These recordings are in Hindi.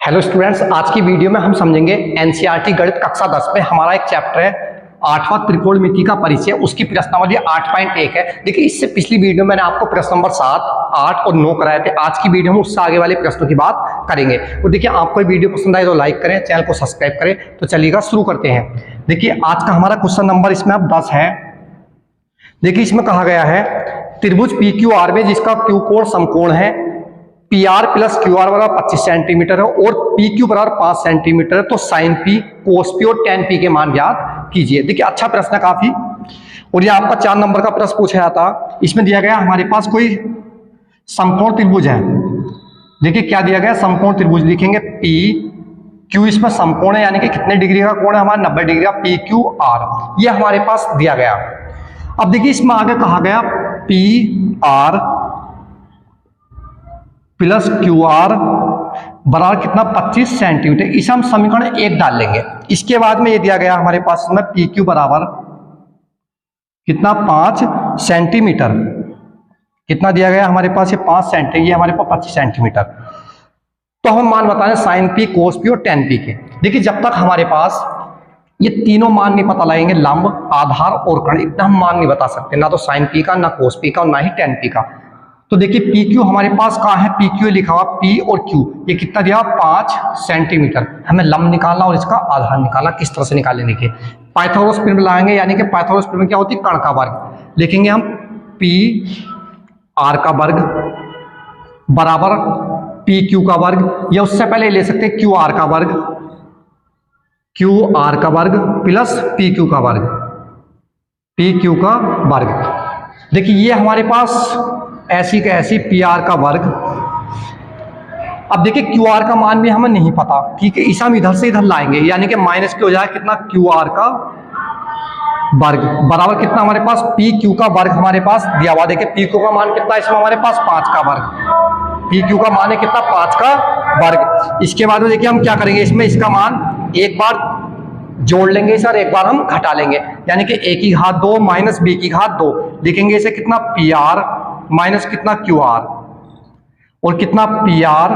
हेलो स्टूडेंट्स, आज की वीडियो में हम समझेंगे एनसीईआरटी गणित कक्षा 10 में हमारा एक चैप्टर है 8वां त्रिकोणमिति का परिचय। उसकी प्रश्नावली 8.1 है। देखिए, इससे पिछली वीडियो में मैंने आपको प्रश्न नंबर 7, 8 और 9 कराए थे। आज की वीडियो में उससे आगे वाले प्रश्नों की बात करेंगे। तो देखिए, आपको वीडियो पसंद आए तो लाइक करें, चैनल को सब्सक्राइब करें। तो चलिएगा शुरू करते हैं। देखिए, आज का हमारा क्वेश्चन नंबर इसमें अब 10 है। देखिए, इसमें कहा गया है त्रिभुज PQR में जिसका क्यू कोण समकोण है, PR प्लस QR बराबर 25 सेंटीमीटर है और PQ बराबर 5 सेंटीमीटर है, तो साइन P, कोस P और tan P के मान ज्ञात कीजिए। देखिए, अच्छा प्रश्न है काफी। और ये आपका 4 नंबर का प्रश्न पूछा जाता। इसमें दिया गया हमारे पास कोई समकोण त्रिभुज है। देखिए क्या दिया गया, समकोण त्रिभुज लिखेंगे PQ, इसमें समकोण है यानी कि कितने डिग्री का कोण है हमारा, 90 डिग्री का PQR, ये हमारे पास दिया गया। अब देखिए, इसमें आगे कहा गया PR प्लस QR बराबर कितना 25 सेंटीमीटर। इसे हम समीकरण 1 डाल लेंगे। इसके बाद में ये दिया गया हमारे पास में PQ बराबर कितना 5 सेंटीमीटर, कितना दिया गया हमारे पास, ये 5 सेंटीमीटर, ये हमारे पास 25 सेंटीमीटर। तो हम मान बताएं साइन P, कोस P और tan P के। देखिए, जब तक हमारे पास ये तीनों मान नहीं पता लगेंगे, लंब, आधार और कर्ण, इतना हम मान नहीं बता सकते, ना तो साइन P का, ना कोस P का और ना ही tan P का। तो देखिए, PQ हमारे पास कहाँ है, PQ लिखा हुआ P और Q, ये कितना दिया 5 सेंटीमीटर। हमें लंब निकालना और इसका आधार निकालना। किस तरह से निकालें, देखिए पाइथागोरस प्रमेय लगाएंगे, यानी कि पाइथागोरस प्रमेय क्या होती है, कर्ण का वर्ग। लिखेंगे हम PR का वर्ग बराबर PQ का वर्ग, या उससे पहले ले सकते हैं QR का वर्ग, QR का वर्ग प्लस PQ का वर्ग, PQ का वर्ग। देखिए, ये हमारे पास ऐसी का ऐसी PR का वर्ग। अब देखिए, QR का मान भी हमें नहीं पता, ठीक है, इसे हम इधर से इधर लाएंगे, यानी कि माइनस के हो जाए कितना QR का वर्ग बराबर कितना हमारे पास PQ का वर्ग हमारे पास दिया हुआ। देखिए, PQ का मान कितना है इसमें हमारे पास 5 का वर्ग, PQ का मान है कितना 5 का वर्ग। इसके बाद में देखिए हम क्या करेंगे, इसमें इसका मान एक बार जोड़ लेंगे सर, एक बार हम घटा लेंगे, यानी कि A की घात 2 माइनस B की घात 2 लिखेंगे। इसे कितना PR माइनस कितना QR और कितना PR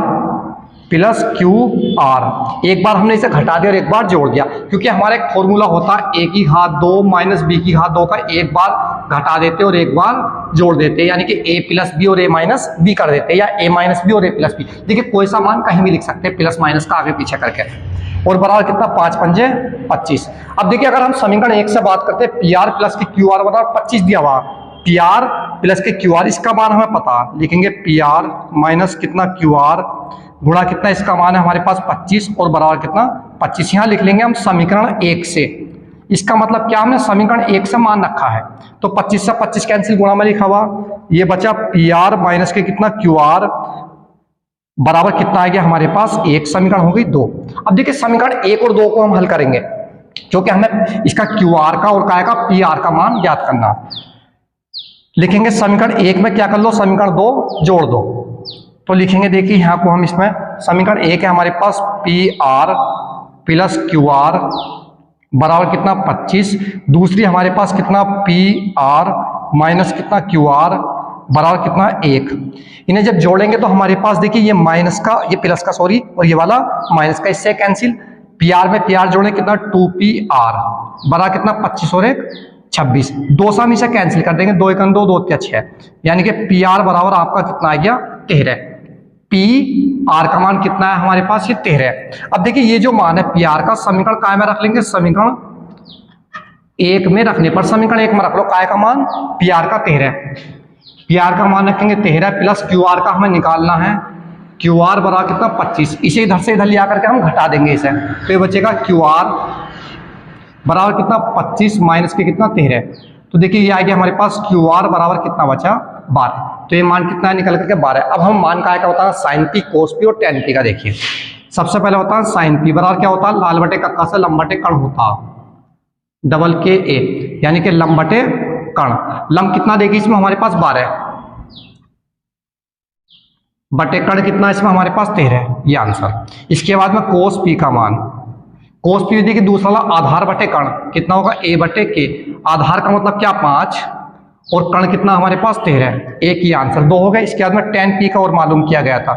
प्लस QR। एक बार हमने इसे घटा दिया और एक बार जोड़ दिया, क्योंकि हमारा एक फॉर्मूला होता है A की घात 2 माइनस B की घात 2 का, एक बार घटा देते और एक बार जोड़ देते, यानी कि A प्लस B और A माइनस B कर देते, या A माइनस B और A प्लस B। देखिए, कोई सा मान कहीं भी लिख सकते हैं, प्लस माइनस का आगे पीछे करके, और बराबर कितना 5 पंजे 25। अब देखिए, अगर हम समीकरण 1 से बात करते हैं, PR प्लस के QR बराबर 25 दिया हुआ, PR प्लस के QR, इसका मान हमें पता, लिखेंगे PR माइनस कितना QR गुणा कितना इसका मान है हमारे पास 25 और बराबर कितना 25। यहां लिख लेंगे हम समीकरण 1 से। इसका मतलब क्या, हमने समीकरण 1 से मान रखा है, तो 25 से 25 कैंसिल, गुणा में लिखा हुआ, ये बचा PR माइनस के कितना QR बराबर कितना आ गया हमारे पास 1। समीकरण हो गई 2। अब देखिए, समीकरण 1 और 2 को हम हल करेंगे, क्योंकि हमें इसका QR का और काय का PR का मान ज्ञात करना। लिखेंगे समीकरण 1 में क्या कर लो, समीकरण 2 जोड़ दो, तो लिखेंगे, देखिए यहाँ को हम इसमें समीकरण 1 है हमारे पास PR प्लस QR बराबर कितना 25, दूसरी हमारे पास कितना PR माइनस कितना QR बराबर कितना 1। इन्हें जब जोड़ेंगे तो हमारे पास देखिए, ये माइनस का, ये प्लस का सॉरी, और ये वाला माइनस का, इससे कैंसिल। PR में PR जोड़े कितना 2PR बराबर कितना 25 और 1 26। 2 से हम इसे कैंसिल कर देंगे, 2 1 2 2 3 6, यानी कि PR बराबर आपका कितना आ गया 13। PR का मान कितना है हमारे पास, ये 13। अब देखिए, ये जो मान है PR का, समीकरण काय में रख लेंगे, समीकरण 1 में रखने पर, समीकरण 1 में रख लो काय का मान, PR का 13, PR का मान रखेंगे 13 प्लस QR का हमें निकालना है, QR बराबर कितना 25। इसे इधर से इधर लिया करके हम घटा देंगे इसे, तो ये बचेगा QR बराबर कितना 25 माइनस के कितना 13। तो देखिए, ये आ गया हमारे पास QR बराबर कितना बचा 12। तो ये मान कितना निकल करके 12। अब हम मान का होता है साइन P, कोस P और tan P का। देखिए, सबसे पहले होता है साइन P बराबर क्या होता है, लाल बटे कक्का से लंब बटे कर्ण होता, डबल KA, यानी कि लंब बटे कर्ण। लंब कितना देगी इसमें हमारे पास 12 बटे कर्ण कितना इसमें हमारे पास 13, ये आंसर। इसके बाद में कोस P का मान, कोस P देखिए दूसरा वाला आधार बटे कर्ण कितना होगा A बटे K, आधार का मतलब क्या 5 और कर्ण कितना हमारे पास 13, एक ही आंसर 2 हो गए। इसके बाद में tan P का और मालूम किया गया था,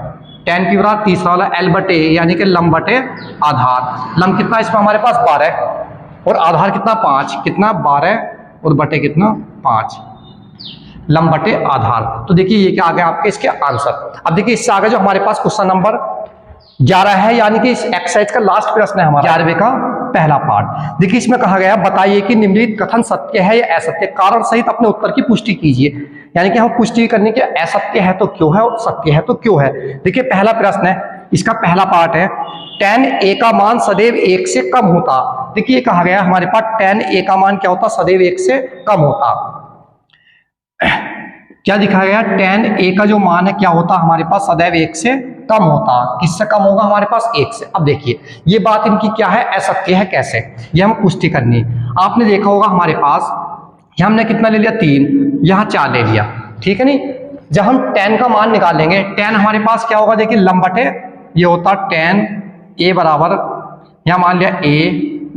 tan p बराबर तीसरा वाला l बटे a यानी कि लंब बटे आधार। लंब कितना इसमें हमारे पास 12 और आधार कितना 5, कितना 12 और बटे कितना 5, लंब बटे आधार। तो देखिए ये क्या आ गया आपके इसके आंसर। अब देखिए इससे आगे जो हमारे पास क्वेश्चन नंबर 11 है, यानी कि इस एक्सरसाइज का लास्ट प्रश्न है हमारा 11वें का पहला पार्ट। देखिए इसमें कहा गया बताइए कि निम्नलिखित कथन सत्य है या असत्य, कारण सहित अपने उत्तर की पुष्टि कीजिए। यानी कि हम पुष्टि करने के असत्य है तो क्यों है और सत्य है तो क्यों है। देखिए पहला प्रश्न है, इसका पहला पार्ट है tan a का मान सदैव 1 से कम होता। देखिए कहा गया हमारे पास tan a का मान क्या होता, सदैव 1 से कम होता। क्या दिखाया गया, tan a का जो मान है क्या होता हमारे पास सदैव 1 से कम होता। किससे कम होगा हमारे पास 1 से। अब देखिए ये बात इनकी क्या है, असत्य है। कैसे, ये हम पुष्टि करनी। आपने देखा होगा हमारे पास यहाँ हमने कितना ले लिया 3, यहाँ 4 ले लिया, ठीक है नहीं। जब हम tan का मान निकालेंगे, tan हमारे पास क्या होगा, देखिए लंब बटे ये होता tan a बराबर, यहाँ मान लिया a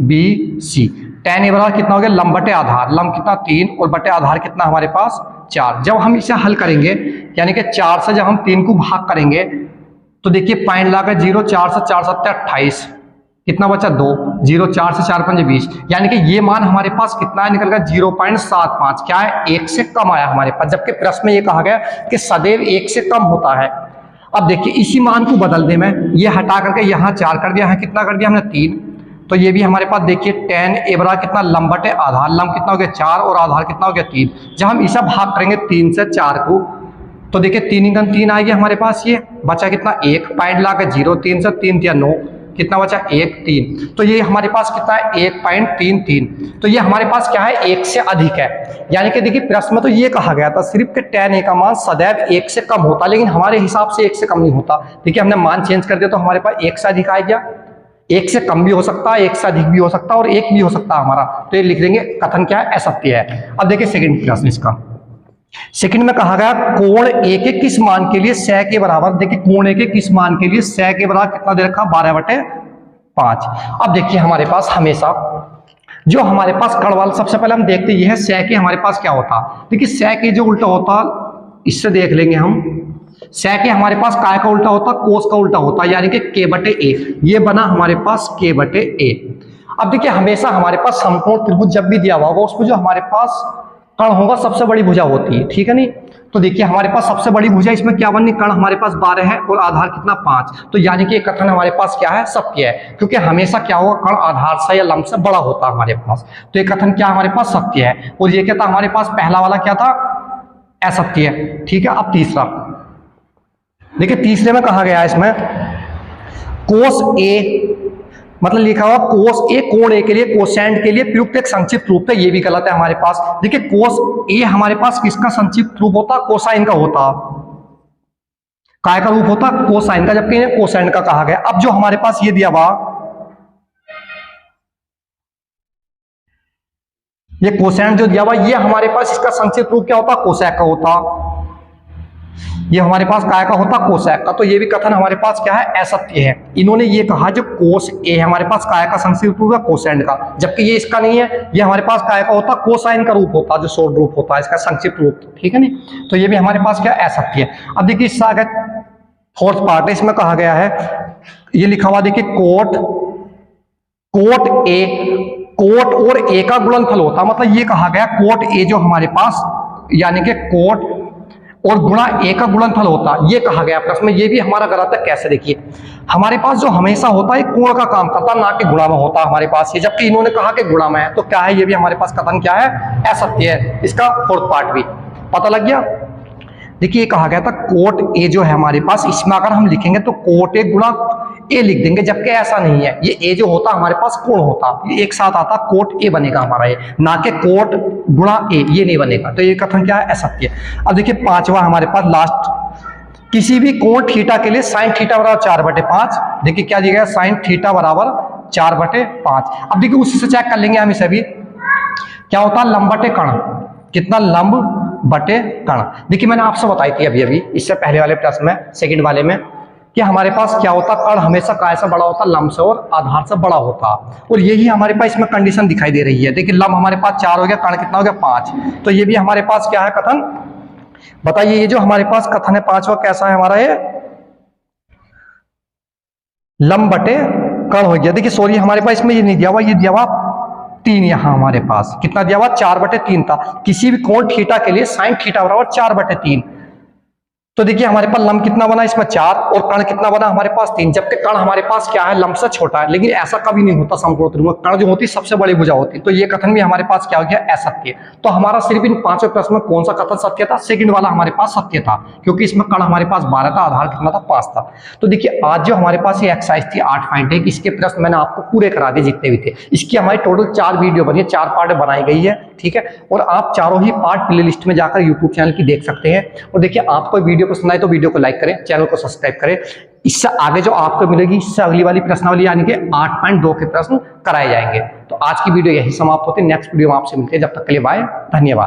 b c, tan a बराबर कितना हो गया लंब बटे आधार, लंब कितना 3 और बटे आधार कितना हमारे पास 4। जब हम इसे हल करेंगे यानी कि 4 से जब हम 3 को भाग करेंगे तो देखिए पॉइंट लाकर 0, 4 से 4 7 28, कितना बचा 2, 0 4 से 4 5 20, यानी कि ये मान हमारे पास कितना है निकल गया 0.75, क्या है 1 से कम आया हमारे पास। जबकि प्रश्न में ये कहा गया कि सदैव 1 से कम होता है। अब देखिए इसी मान को बदल दे मैं, ये हटा करके यहाँ 4 कर दिया, यहाँ कितना कर दिया हमने 3, तो ये भी हमारे पास देखिए tan a बराबर कितना लंब बटे आधार, लंब कितना हो गया 4 और आधार कितना हो गया 3। जब हम इसे भाग करेंगे 3 से 4 को तो देखिए 3 × 3 आ गया हमारे पास, ये बचा कितना 1, पॉइंट ला के 0, 3 से 3 या 9, कितना बचा 1 3, तो ये हमारे पास कितना है 1.33। तो ये हमारे पास क्या है 1 से अधिक है। यानी कि देखिए प्रश्न में तो ये कहा गया था सिर्फ कि tan a का मान सदैव 1 से कम होता, लेकिन हमारे हिसाब से 1 से कम नहीं होता। देखिए हमने मान चेंज कर दिया तो हमारे पास 1 से अधिक आ गया, 1 से कम भी हो सकता है, 1 से अधिक भी हो सकता है और 1 भी हो सकता है हमारा। तो ये लिख देंगे कथन क्या है, असत्य है। अब देखिए सेकंड प्रश्न इसका, सेकंड में कहा गया कोण a के किस मान के लिए sec के बराबर, देखिए कोण a के किस मान के लिए sec के बराबर कितना दे रखा 12/5। अब देखिए हमारे पास हमेशा जो हमारे पास कड़वाल, सबसे पहले हम देखते ये है sec हमारे पास क्या होता। देखिए sec जो उल्टा होता, इससे देख लेंगे हम, sec हमारे पास काय का उल्टा होता, कोस का उल्टा होता, यानी कि k/a। ये बना हमारे पास k/a। अब देखिए हमेशा हमारे पास समकोण त्रिभुज जब भी दिया हुआ होगा उसमें जो हमारे पास कर्ण होगा सबसे बड़ी भुजा होती है, ठीक है नहीं। तो देखिए हमारे पास सबसे बड़ी भुजा इसमें क्या बनी, कर्ण हमारे पास 12 है और आधार कितना 5, तो यानी कि ये कथन हमारे पास क्या है, सत्य है। क्योंकि हमेशा क्या होगा, कर्ण आधार से या लंब से बड़ा होता है हमारे पास, तो ये कथन क्या हमारे पास सत्य है। और ये क्या था हमारे पास पहला वाला क्या था, असत्य है, ठीक है। अब तीसरा देखिए, तीसरे में कहा गया है इसमें कोस ए, मतलब लिखा हुआ कोस ए कोण ए के लिए कोसेंट के लिए प्रयुक्त एक संक्षिप्त रूप है, ये भी गलत है हमारे पास। देखिए कोस ए हमारे पास किसका संक्षिप्त रूप होता, कोसाइन का होता, काय का रूप होता कोसाइन का, जबकि इन्हें कोसेंट का कहा गया। अब जो हमारे पास ये दिया हुआ ये कोसेंट जो दिया हुआ, ये हमारे पास इसका संक्षिप्त रूप क्या होता, कोसेक का होता। ये हमारे पास काय का होता, कोसेक का। तो ये भी कथन हमारे पास क्या है, असत्य है। इन्होंने ये कहा जो कोस ए हमारे पास काय का संक्षिप्त रूप है कोसेंट का, जबकि ये इसका नहीं है, ये हमारे पास काय का होता, कोसाइन का रूप होता, जो शॉर्ट रूप होता है इसका संक्षिप्त रूप, ठीक है नहीं। तो ये भी हमारे पास क्या असत्य है। अब देखिए इससे आगे फोर्थ पार्ट है, इसमें कहा गया है, ये लिखा हुआ देखिए कोट ए, कोट और ए का गुणनफल होता, मतलब ये कहा गया कोट ए जो हमारे पास यानी कि कोट और गुणा ए का गुणनफल होता, ये कहा गया प्रश्न में। ये भी हमारा गलत है। कैसे, देखिए हमारे पास जो हमेशा होता है कोण का काम करता, ना कि गुणा में होता हमारे पास ये, जबकि इन्होंने कहा कि गुणा में है, तो क्या है, ये भी हमारे पास कथन क्या है, असत्य है। इसका फोर्थ पार्ट भी पता लग गया। देखिए कहा गया था कोट ए जो है हमारे पास, इसमें अगर हम लिखेंगे तो कोट ए गुणा ए लिख देंगे, जबकि ऐसा नहीं है। ये ए जो होता हमारे पास कोण होता, ये एक साथ आता, कोट ए बनेगा हमारा ये, ना कि कोट गुणा ए, ये नहीं बनेगा। तो ये कथन क्या है, असत्य। अब देखिए पांचवा हमारे पास लास्ट, किसी भी कोण थीटा के लिए साइन थीटा बराबर 4/5। देखिए क्या दिया गया, साइन थीटा बराबर 4/5। अब देखिए उसी से चेक कर लेंगे हम इसे भी, क्या होता है लंब बटे कर्ण, कितना लंब बटे कर्ण। देखिए मैंने आपसे बताई थी अभी इससे पहले वाले प्रश्न में, सेकंड वाले में, कि हमारे पास क्या होता, कर्ण हमेशा काय से बड़ा होता, लंब से और आधार से बड़ा होता। और यही हमारे पास इसमें कंडीशन दिखाई दे रही है। देखिए लंब हमारे पास 4 हो गया, कर्ण कितना हो गया 5, तो ये भी हमारे पास क्या है कथन, बताइए ये जो हमारे पास कथन है पांचवा कैसा है हमारा, ये लंब बटे कण हो गया। देखिए सॉरी हमारे पास इसमें ये नहीं दिया हुआ, ये दिया हुआ 3 यहाँ हमारे पास कितना दिया हुआ 4/3 था। किसी भी कोण थीटा के लिए साइन थीटा बराबर 4/3। तो देखिए हमारे पास लंब कितना बना इसमें 4 और कण कितना बना हमारे पास 3, जबकि कण हमारे पास क्या है लंब से छोटा है। लेकिन ऐसा कभी नहीं होता समकोण त्रिभुज, कण जो होती सबसे बड़ी भुजा होती। तो ये कथन भी हमारे पास क्या हो गया असत्य। तो हमारा सिर्फ इन 5 प्रश्न में कौन सा कथन सत्य था, सेकंड वाला हमारे पास सत्य था, क्योंकि इसमें कण हमारे पास 12 था, आधार कितना था 5 था। तो देखिए आज जो हमारे पास ये एक्सरसाइज थी 8.1, इसके प्रश्न मैंने आपको पूरे करा दिए जितने भी थे। इसकी हमारी टोटल 4 वीडियो बनी है, 4 पार्ट बनाई गई है, ठीक है। और आप चारों ही पार्ट प्ले लिस्ट में जाकर यूट्यूब चैनल की देख सकते हैं। और देखिए आपको वीडियो पसंद आए तो वीडियो को लाइक करें, चैनल को सब्सक्राइब करें। इससे आगे जो आपको मिलेगी, इससे अगली वाली प्रश्नावली यानी कि 8.2 के प्रश्न कराए जाएंगे। तो आज की वीडियो यही समाप्त होती है, नेक्स्ट वीडियो में आपसे मिलते हैं, जब तक के लिए बाय, धन्यवाद।